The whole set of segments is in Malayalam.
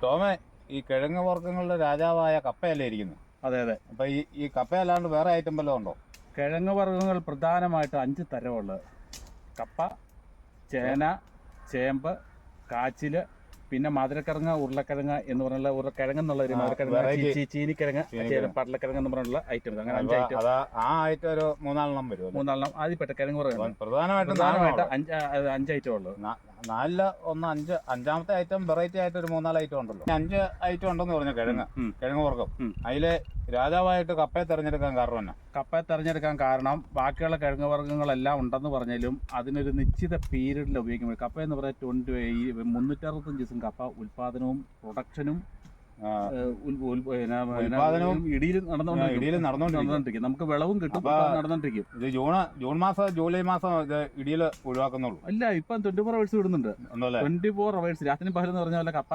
ടോമേ, ഈ കിഴങ്ങ് വർഗ്ഗങ്ങളുടെ രാജാവായ കപ്പയല്ലേ ഇരിക്കുന്നത്? അതെ അതെ. അപ്പൊ ഈ കപ്പയല്ലാണ്ട് വേറെ ഐറ്റം വല്ലതും ഉണ്ടോ? കിഴങ്ങ് വർഗ്ഗങ്ങൾ പ്രധാനമായിട്ട് 5 തരമുള്ളത്: കപ്പ, ചേന, ചേമ്പ്, കാച്ചില്, പിന്നെ മധുരക്കിഴങ്ങ്, ഉരുളക്കിഴങ്ങ് എന്ന് പറഞ്ഞുള്ള കിഴങ്ങ് എന്നുള്ള ഒരു മധുരക്കിഴങ്ങ്, ചീനിക്കിഴങ്ങ്, പടലക്കിഴങ്ങ് എന്ന് പറഞ്ഞുള്ള ഐറ്റം. അങ്ങനെ 5 ഐറ്റം. ആ ഐറ്റം ഒരു 4-4 വരും. 3 ആദ്യപ്പെട്ട കിഴങ്ങ് വർഗ്ഗങ്ങൾ പ്രധാനമായിട്ട് 5 ഐറ്റം ഉള്ളത്. 4 1 5 അഞ്ചാമത്തെ ഐറ്റം വെറൈറ്റി ആയിട്ട് ഒരു 3-4 ഐറ്റം ഉണ്ടല്ലോ. 5 ഐറ്റം ഉണ്ടെന്ന് പറഞ്ഞു കിഴങ്ങ് വർഗ്ഗം. അതില് രാജാവായിട്ട് കപ്പയെ തെരഞ്ഞെടുക്കാൻ കാരണം എന്നാ? കപ്പയെ തെരഞ്ഞെടുക്കാൻ കാരണം ബാക്കിയുള്ള കിഴങ്ങ് വർഗ്ഗങ്ങളെല്ലാം ഉണ്ടെന്ന് പറഞ്ഞാലും അതിനൊരു നിശ്ചിത പീരീഡിൽ ഉപയോഗിക്കുമ്പോൾ കപ്പ എന്ന് പറയുന്നത് 365 ദിവസം കപ്പ ഉൽപാദനവും പ്രൊഡക്ഷനും ഇടിയിൽ നടന്നുകൊണ്ടിരിക്കും. നമുക്ക് വിളവും കിട്ടും, നടന്നുകൊണ്ടിരിക്കും. ഇത് ജൂൺ മാസം ജൂലൈ മാസം ഇത് ഇടിയിൽ ഒഴിവാക്കുന്നുള്ളൂ. അല്ല, ഇപ്പം 24 hours വിടുന്നുണ്ട്. 24 hours രാത്രി പകൽ എന്ന് പറഞ്ഞ പോലെ കപ്പ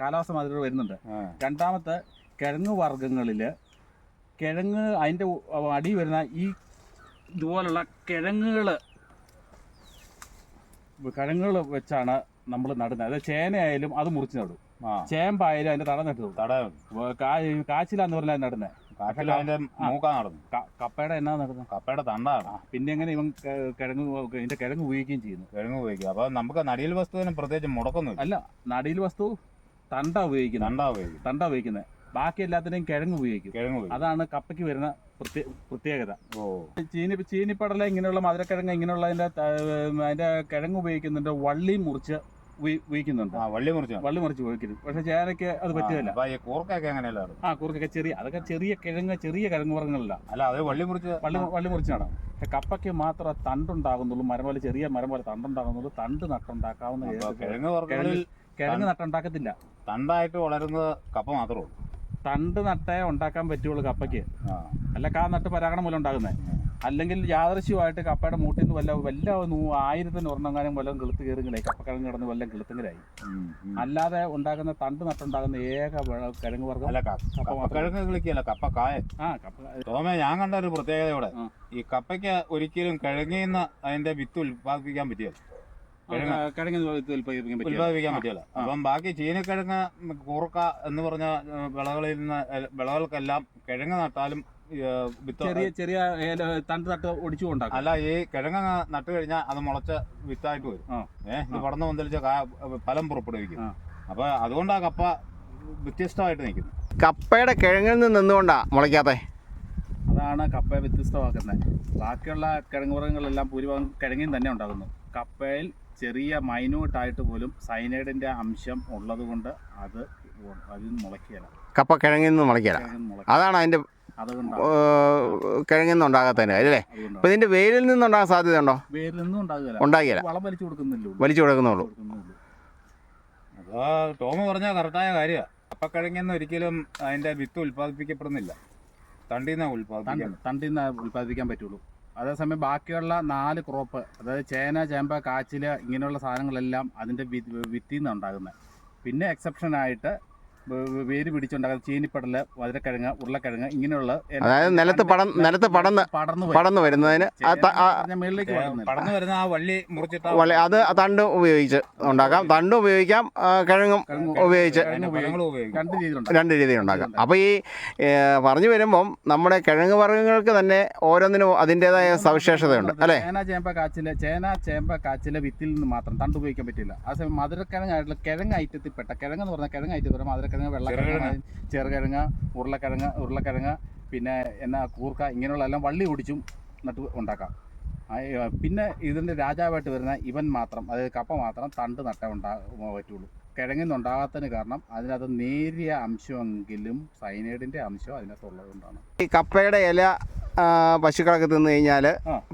കാലാവസ്ഥ മാതിരി വരുന്നുണ്ട്. രണ്ടാമത്തെ കിഴങ്ങ് വർഗ്ഗങ്ങളില് കിഴങ്ങ് അതിന്റെ അടി വരുന്ന ഈ ഇതുപോലുള്ള കിഴങ്ങുകൾ വെച്ചാണ് നമ്മൾ നടുന്നത്. അത് ചേനയായാലും അത് മുറിച്ച് നടും, ചേമ്പായാലും അതിന്റെ തട നട്ടു. കാച്ചിലാന്ന് പറഞ്ഞാൽ നടുന്നത്. കപ്പയുടെ എന്നാ നടുന്നത്? കപ്പയുടെ തണ്ടാണ്. പിന്നെ എങ്ങനെ ഇവൻ ഇതിന്റെ കിഴങ്ങ് ഉപയോഗിക്കുകയും ചെയ്യുന്നു. കിഴങ്ങ് ഉപയോഗിക്കുക. അപ്പൊ നമുക്ക് നടിയിൽ വസ്തുവിന് പ്രത്യേകിച്ച് മുടക്കൊന്നും അല്ല. നടിയിൽ വസ്തു തണ്ട ഉപയോഗിക്കുന്നത്. ബാക്കി എല്ലാത്തിനെയും കിഴങ്ങ് ഉപയോഗിക്കും. അതാണ് കപ്പയ്ക്ക് വരുന്ന പ്രത്യേകത. ചീനിപ്പടല ഇങ്ങനെയുള്ള മധുരക്കിഴങ്ങ് ഇങ്ങനെയുള്ളതിന്റെ കിഴങ്ങ് ഉപയോഗിക്കുന്നുണ്ട്. വള്ളി മുറിച്ച് ഉപയോഗിക്കുന്നുണ്ട്. വള്ളി മുറിച്ച് ഉപയോഗിക്കുന്നു. പക്ഷെ ചേനയ്ക്ക് അത് പറ്റുകയില്ല. കൂർക്കൊക്കെ എങ്ങനെയല്ല? കൂർക്കൊക്കെ അതൊക്കെ ചെറിയ കിഴങ്ങ് വർഗ്ഗങ്ങളല്ല. അല്ല, അത് വള്ളി മുറിച്ചാണ്. പക്ഷെ കപ്പയ്ക്ക് മാത്രം തണ്ടുണ്ടാകുന്നുള്ളൂ. മരം പോലെ ചെറിയ മരം പോലെ തണ്ടുണ്ടാകുന്നുള്ളൂ. തണ്ട് നട്ടുണ്ടാക്കാവുന്ന കിഴങ്ങ് നട്ടുണ്ടാക്കത്തില്ല. തണ്ടായിട്ട് വളരുന്നത് കപ്പ മാത്രമേ ഉള്ളൂ. തണ്ട് നട്ടേ ഉണ്ടാക്കാൻ പറ്റുള്ളൂ കപ്പയ്ക്ക്. അല്ല, നട്ട് പരാഗണം മൂലം ഉണ്ടാകുന്നത്. അല്ലെങ്കിൽ യാദൃശ്യമായിട്ട് കപ്പയുടെ മൂട്ടിൽ നിന്ന് വല്ല 1000 ഒരെണ്ണമെങ്കിലും വല്ലതും കിളുത്ത് കയറുകളായി, കപ്പക്കിഴങ്ങ് കിടന്ന് വല്ലതും കിളുത്തെങ്കിലായി. അല്ലാതെ ഉണ്ടാകുന്ന തണ്ട് നട്ടുണ്ടാകുന്ന ഏക കിഴങ്ങ് വർഗ്ഗം കിഴങ്ങ് കിളിക്കല്ല, കപ്പക്കായ. ടോമേ, ഞാൻ കണ്ട ഒരു പ്രത്യേകത ഇവിടെ, ഈ കപ്പയ്ക്ക് ഒരിക്കലും കിഴങ്ങിന്ന് അതിന്റെ വിത്ത് ഉൽപ്പാദിപ്പിക്കാൻ പറ്റിയല്ല. ഉൽപ്പാദിപ്പിക്കാൻ പറ്റില്ല. അപ്പം ബാക്കി ചീനക്കിഴങ്ങ്, കൂർക്ക എന്ന് പറഞ്ഞ വിളകൾക്കെല്ലാം കിഴങ്ങ് നട്ടാലും ചെറിയ തണ്ട് നട്ട് ഒടിച്ചു കൊണ്ടാകും. അല്ല, ഈ കിഴങ്ങ് നട്ട് കഴിഞ്ഞാൽ അത് മുളച്ച് വിത്തായിട്ട് വരും. ഇത് പടന്ന് പന്തലിച്ച് ഫലം പുറപ്പെടുവിക്കും. അപ്പൊ അതുകൊണ്ടാ കപ്പ വ്യത്യസ്തമായിട്ട് നിൽക്കുന്നത്. കപ്പയുടെ കിഴങ്ങിൽ നിന്നുകൊണ്ടാ മുളയ്ക്കാത്ത. അതാണ് കപ്പയെ വ്യത്യസ്തമാക്കുന്നത്. ബാക്കിയുള്ള കിഴങ്ങ് വർഗ്ഗങ്ങളെല്ലാം ഭൂരിഭാഗം കിഴങ്ങിൽ തന്നെ ഉണ്ടാകുന്നു. കപ്പയിൽ ചെറിയ മൈന്യൂട്ടായിട്ട് പോലും സൈനൈഡിന്റെ അംശം ഉള്ളത് കൊണ്ട് അതിൽ മുളയ്ക്കുകയില്ല. കപ്പ കിഴങ്ങിൽ നിന്ന് മുളയ്ക്കില്ല. അതാണ് അതിന്റെ കിഴങ്ങിൽ നിന്ന് ഉണ്ടാകാത്തതിന് അല്ലേ? അപ്പൊ ഇതിന്റെ വേരിൽ നിന്നുണ്ടാകാൻ സാധ്യത ഉണ്ടോ? വേരിൽ നിന്നും ഉണ്ടാകില്ല. വളം വലിച്ചു കൊടുക്കുന്നുള്ളൂ. അതോ ടോമ് പറഞ്ഞാൽ കറക്റ്റായ കാര്യമാണ്. കപ്പക്കിഴങ്ങിന്ന് ഒരിക്കലും അതിന്റെ വിത്ത് ഉൽപ്പാദിപ്പിക്കപ്പെടുന്നില്ല. തണ്ടിന്ന് ഉൽപ്പാദിപ്പിക്കാൻ പറ്റുള്ളൂ. അതേസമയം ബാക്കിയുള്ള 4 ക്രോപ്പ്, അതായത് ചേന, ചേമ്പ്, കാച്ചില് ഇങ്ങനെയുള്ള സാധനങ്ങളെല്ലാം അതിൻ്റെ വിത്തിൽ നിന്നാണ് ഉണ്ടാകുന്നത്. പിന്നെ എക്സെപ്ഷനായിട്ട് വേര് പിടിച്ചുണ്ടാകുന്ന ചീനിപ്പടല്, മധുരക്കിഴങ്ങ്, ഉരുളക്കിഴങ്ങ് ഇങ്ങനെയുള്ള, അതായത് നിലത്ത് പടർന്നു വരുന്നതിന് പടർന്നു വരുന്ന ആ വള്ളി മുറിച്ചിട്ട് അത് തണ്ട് ഉപയോഗിച്ച് ഉണ്ടാക്കാം. തണ്ട് ഉപയോഗിക്കാം, കിഴങ്ങും ഉപയോഗിച്ച് രണ്ട് രീതിയിൽ ഉണ്ടാക്കാം. അപ്പോൾ ഈ പറഞ്ഞു വരുമ്പം നമ്മുടെ കിഴങ്ങ് വർഗ്ഗങ്ങൾക്ക് തന്നെ ഓരോന്നിനും അതിൻ്റെതായ സവിശേഷതയുണ്ട് അല്ലേ? ചേന, ചേമ്പ്, കാച്ചില് വിത്തിൽ നിന്ന് മാത്രം തണ്ട് ഉപയോഗിക്കാൻ പറ്റില്ല. അതേസമയം മധുരക്കിഴങ്ങായിട്ടുള്ള കിഴങ്ങ് ഐറ്റത്തിൽപ്പെട്ട കിഴങ്ങെന്ന് പറഞ്ഞാൽ കിഴങ്ങ് ഐറ്റത്തിൽ മധുരക്കിഴങ്ങ്, വെള്ളക്കിഴങ്ങ്, ചെറുകിഴങ്ങ്, ഉരുളക്കിഴങ്ങ്, പിന്നെ കൂർക്ക ഇങ്ങനെയുള്ള എല്ലാം വള്ളി ഒടിച്ചും നട്ട് ഉണ്ടാക്കാം. പിന്നെ ഇതിൻ്റെ രാജാവായിട്ട് വരുന്ന ഇവൻ മാത്രം, അതായത് കപ്പ മാത്രം തണ്ട് നട്ടേ പറ്റുള്ളൂ. കിഴങ്ങിൽ നിന്നുണ്ടാകാത്തതിന് കാരണം അതിനകത്ത് നേരിയ അംശമെങ്കിലും സൈനൈഡിൻ്റെ അംശം അതിനകത്തുള്ളത് കൊണ്ടാണ്. ഈ കപ്പയുടെ ഇല പശുക്കളൊക്കെ തിന്നു കഴിഞ്ഞാൽ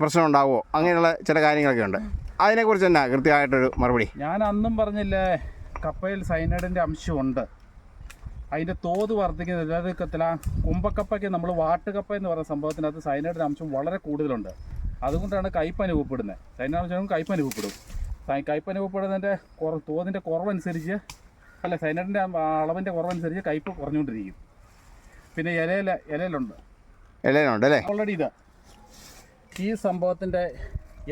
പ്രശ്നം ഉണ്ടാവുമോ? അങ്ങനെയുള്ള ചില കാര്യങ്ങളൊക്കെ ഉണ്ട്. അതിനെക്കുറിച്ച് തന്നെ കൃത്യമായിട്ടൊരു മറുപടി. ഞാൻ അന്നും പറഞ്ഞില്ലേ, കപ്പയിൽ സൈനൈഡിൻ്റെ അംശമുണ്ട്. അതിൻ്റെ തോത് വർദ്ധിക്കുന്നത്, അതായത് കുമ്പക്കപ്പയ്ക്ക് നമ്മൾ വാട്ടുകപ്പ എന്ന് പറയുന്ന സംഭവത്തിനകത്ത് സൈനൈഡിൻ്റെ അംശം വളരെ കൂടുതലുണ്ട്. അതുകൊണ്ടാണ് കയ്പ് അനുഭവപ്പെടുന്നത്. സൈനൈഡ് അംശം കയ്പ് അനുഭവപ്പെടും. കയ്പ് അനുഭവപ്പെടുന്നതിൻ്റെ തോതിൻ്റെ കുറവനുസരിച്ച്, അല്ല സൈനൈഡിൻ്റെ അളവിൻ്റെ കുറവനുസരിച്ച് കയ്പ് കുറഞ്ഞുകൊണ്ടിരിക്കും. പിന്നെ ഇലയിലുണ്ട് അല്ലേ? ഓൾറെഡി ഈ സംഭവത്തിൻ്റെ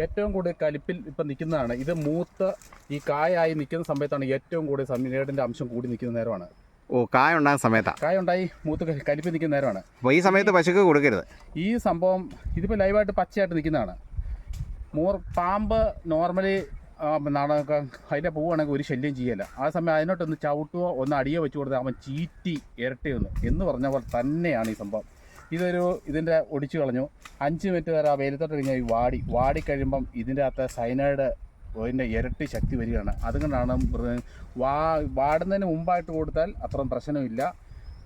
ഏറ്റവും കൂടുതൽ കലിപ്പിൽ ഇപ്പം നിൽക്കുന്നതാണ്. ഇത് മൂത്ത് ഈ കായായി നിൽക്കുന്ന സമയത്താണ് ഏറ്റവും കൂടുതൽ സൈനൈഡിൻ്റെ അംശം കൂടി നിൽക്കുന്ന നേരമാണ്. ഓ, കായ ഉണ്ടാകുന്ന സമയത്താണ്. കായ ഉണ്ടായി മൂത്ത് കലിപ്പ് നിൽക്കുന്ന നേരമാണ്. അപ്പോൾ ഈ സമയത്ത് പശുക്ക് കൊടുക്കരുത്. ഈ സംഭവം ഇതിപ്പോൾ ലൈവായിട്ട് പച്ചയായിട്ട് നിൽക്കുന്നതാണ്. പാമ്പ് നോർമലി അതിൻ്റെ പോവുകയാണെങ്കിൽ ഒരു ശല്യം ചെയ്യല്ല. ആ സമയം അതിനോട്ടൊന്ന് ചവിട്ടുകയോ ഒന്ന് അടിയോ വെച്ച് കൊടുത്താൽ അവൻ ചീറ്റി ഇരട്ടിയൊന്ന് എന്ന് പറഞ്ഞ പോലെ തന്നെയാണ് ഈ സംഭവം. ഇതിൻ്റെ ഒടിച്ചു കളഞ്ഞു. 5 മിനിറ്റ് വരെ ആ വെയിലത്തോട്ട് കഴിഞ്ഞാൽ ഈ വാടിക്കഴിയുമ്പം ഇതിൻ്റെ അകത്ത് സൈനൈഡ് അതിൻ്റെ ഇരട്ടി ശക്തി വരികയാണ്. അതുകൊണ്ടാണ് വാടുന്നതിന് മുമ്പായിട്ട് കൊടുത്താൽ അത്രയും പ്രശ്നമില്ല.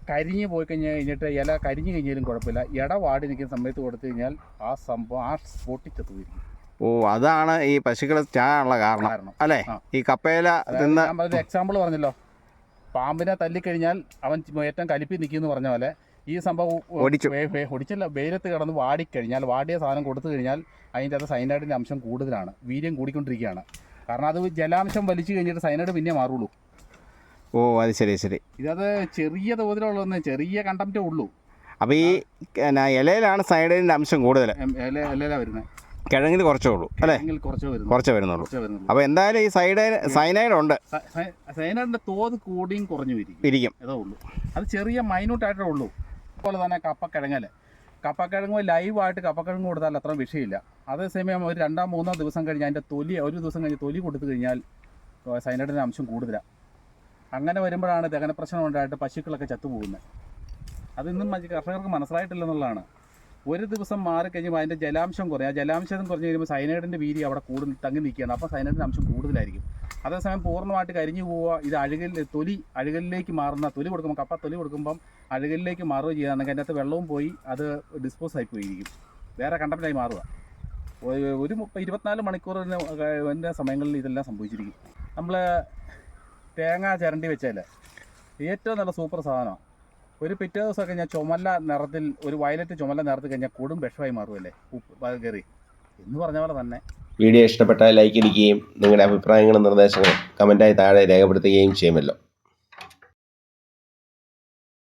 കരിഞ്ഞ് പോയി കഴിഞ്ഞിട്ട് ഇല കരിഞ്ഞ് കഴിഞ്ഞാലും കുഴപ്പമില്ല. വാടി നിൽക്കുന്ന സമയത്ത് കൊടുത്തു കഴിഞ്ഞാൽ ആ സംഭവം ആ സ്പോട്ടിൽ ചത്തുപോയിരിക്കും. ഓ, അതാണ് ഈ പശുക്കൾ ചാകാനുള്ള കാരണം അല്ലേ? ഈ കപ്പയില തിന്ന് ഒരു എക്സാമ്പിൾ പറഞ്ഞല്ലോ, പാമ്പിനെ തല്ലിക്കഴിഞ്ഞാൽ അവൻ ഏറ്റവും കലിപ്പി നിൽക്കുമെന്ന് പറഞ്ഞ പോലെ ഈ സംഭവം ഒടിച്ചല്ല, വെയിലത്ത് കിടന്ന് വാടിക്കഴിഞ്ഞാൽ, വാടിയ സാധനം കൊടുത്തു കഴിഞ്ഞാൽ അതിൻ്റെ അത് സൈനൈഡിൻ്റെ അംശം കൂടുതലാണ്, വീര്യം കൂടിക്കൊണ്ടിരിക്കുകയാണ്. കാരണം അത് ജലാംശം വലിച്ചു കഴിഞ്ഞിട്ട് സൈനൈഡ് പിന്നെ മാറുള്ളൂ. ഓ, അത് ശരി. ഇതത് ചെറിയ തോതിലുള്ളതൊന്നും ചെറിയ കണ്ടംറ്റേ ഉള്ളൂ. അപ്പോൾ ഈ ഇലയിലാണ് സൈനൈഡിൻ്റെ അംശം കൂടുതൽ, ഇലയിലാണ് വരുന്നത്. കിഴങ്ങിൽ കുറച്ചേ ഉള്ളൂ അല്ലേ? കുറച്ചേ വരുന്നുള്ളൂ. അപ്പോൾ എന്തായാലും ഈ സൈനൈഡ് ഉണ്ട്. സൈനൈഡിൻ്റെ തോത് കൂടിയും കുറഞ്ഞു ഇരിക്കും. അതേ ഉള്ളൂ. അത് ചെറിയ മൈന്യൂട്ടായിട്ടേ ഉള്ളൂ. അതുപോലെ തന്നെ കപ്പക്കിഴങ്ങ് ലൈവായിട്ട് കപ്പക്കിഴങ്ങ് കൊടുത്താൽ അത്ര വിഷയമില്ല. അതേസമയം ഒരു 2-3 ദിവസം കഴിഞ്ഞ് അതിൻ്റെ ഒരു ദിവസം കഴിഞ്ഞ് തൊലി കൊടുത്തു കഴിഞ്ഞാൽ സൈനൈഡിൻ്റെ അംശം കൂടുതലാണ്. അങ്ങനെ വരുമ്പോഴാണ് ദഹന പ്രശ്നം ഉണ്ടായിട്ട് പശുക്കളൊക്കെ ചത്തുപോകുന്നത്. അതിന്നും കർഷകർക്ക് മനസ്സിലായിട്ടില്ലെന്നുള്ളതാണ്. ഒരു ദിവസം മാറിക്കഴിഞ്ഞപ്പോൾ അതിൻ്റെ ജലാംശം കുറയും. ആ ജലാംശം കുറഞ്ഞ് കഴിയുമ്പോൾ സൈനൈഡിൻ്റെ വീരി അവിടെ കൂടുതൽ തങ്ങി നിൽക്കുകയാണ്. അപ്പോൾ സൈനൈഡിൻ്റെ അംശം കൂടുതലായിരിക്കും. അതേസമയം പൂർണ്ണമായിട്ട് കരിഞ്ഞു പോവുക, ഇത് അഴുകലിലേക്ക് മാറുന്ന തൊലി കൊടുക്കുമ്പോൾ കപ്പ തൊലി കൊടുക്കുമ്പം അഴുകലിലേക്ക് മാറുകയും ചെയ്യുകയാണെങ്കിൽ അതിനകത്ത് വെള്ളവും പോയി അത് ഡിസ്പോസ് ആയി പോയിരിക്കും, വേറെ കണ്ടപ്റ്റായി മാറുക. ഒരു 24 മണിക്കൂറിൻ്റെ സമയങ്ങളിൽ ഇതെല്ലാം സംഭവിച്ചിരിക്കും. നമ്മൾ തേങ്ങ ചിരണ്ടി വെച്ചാൽ ഏറ്റവും നല്ല സൂപ്പർ സാധനമാണ്. ഒരു പിറ്റേ ദിവസം കഴിഞ്ഞാൽ ചുമല നിറത്തിൽ, ഒരു വയലറ്റ് ചുമല നിറത്തിൽ കഴിഞ്ഞാൽ കൊടും വിഷമായി മാറുമല്ലേ, ഉപ്പ് കയറി എന്ന് പറഞ്ഞ പോലെ തന്നെ. വീഡിയോ ഇഷ്ടപ്പെട്ടാൽ ലൈക്ക് അടിക്കുകയും നിങ്ങളുടെ അഭിപ്രായങ്ങളും നിർദ്ദേശങ്ങളും കമൻറ്റായി താഴെ രേഖപ്പെടുത്തുകയും ചെയ്യുമല്ലോ.